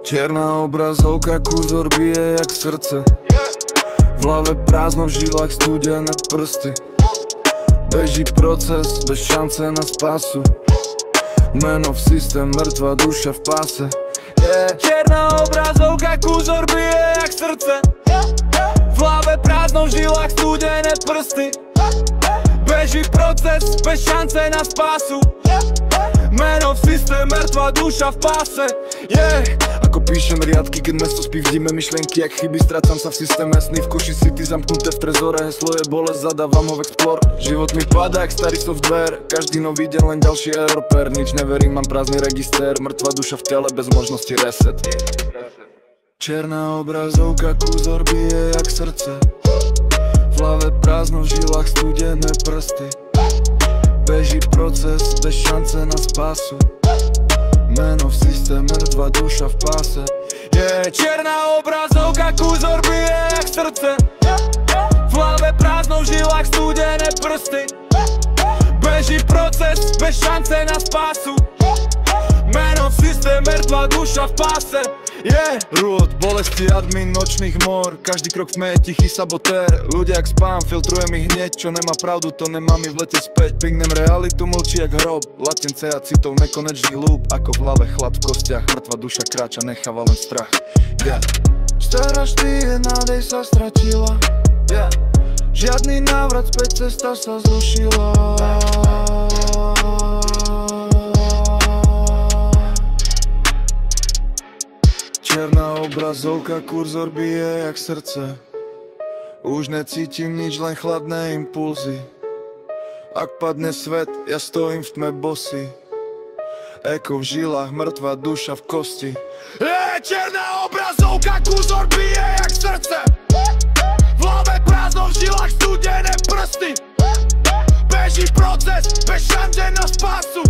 Černá obrazovka, kúzor bije jak srdce. V hlave prázdno, v žilách studené prsty. Beží proces, bez šance na spásu. Meno v systém, mŕtva duša v páse. Černá obrazovka, kúzor bije jak srdce. V hlave prázdno, v žilách studené prsty. Beží proces, bez šance na spásu. Meno v systém, mŕtva duša v páse. Ako píšem riadky, keď mesto spí v zime. Myšlienky jak chyby, strácam sa v systéme. Sny v koši city, zamknuté v trezore. Heslo je bolesť, zadávam ho v explore. Život mi padá jak starý software. Každý nový deň len ďalší error pair. Nič neverím, mám prázdny register. Mŕtva duša v tele bez možnosti reset. Černá obrazovka, kúzor bije jak srdce. V hlave prázdno, v žilách studené prsty. Beží proces, bez šance na spásu. Meno v systém, mŕtva duša v páse. Černá obrazovka, kúzor bije jak srdce. V hlave prázdno, v žilách studené prsty. Beží proces, bez šance na spásu. Meno v systém, mŕtva duša v páse. Rôd, bolesti, admin, nočných mor. Každý krok tme je tichý sabotér. Ľudia jak spám, filtrujem ich hneď. Čo nemá pravdu, to nemá mi v lete späť. Pingnem realitu, mlčí jak hrob. Latence a citov, nekonečný lúp. Ako v hlave chlad v kostiach. Mŕtva duša kráča, necháva len strach. Stará štie, nádej sa stratila. Žiadny návrat späť, cesta sa zrušila. Černá obrazovka, kurzor bije jak srdce. Už necítim nič, len chladné impulzy. Ak padne svet, ja stojím v tme bosý. Eko v žilách, mŕtva duša v kosti. Černá obrazovka, kurzor bije jak srdce. V hlave prázdno, v žilách studené prsty. Beží proces, bez šance na spásu.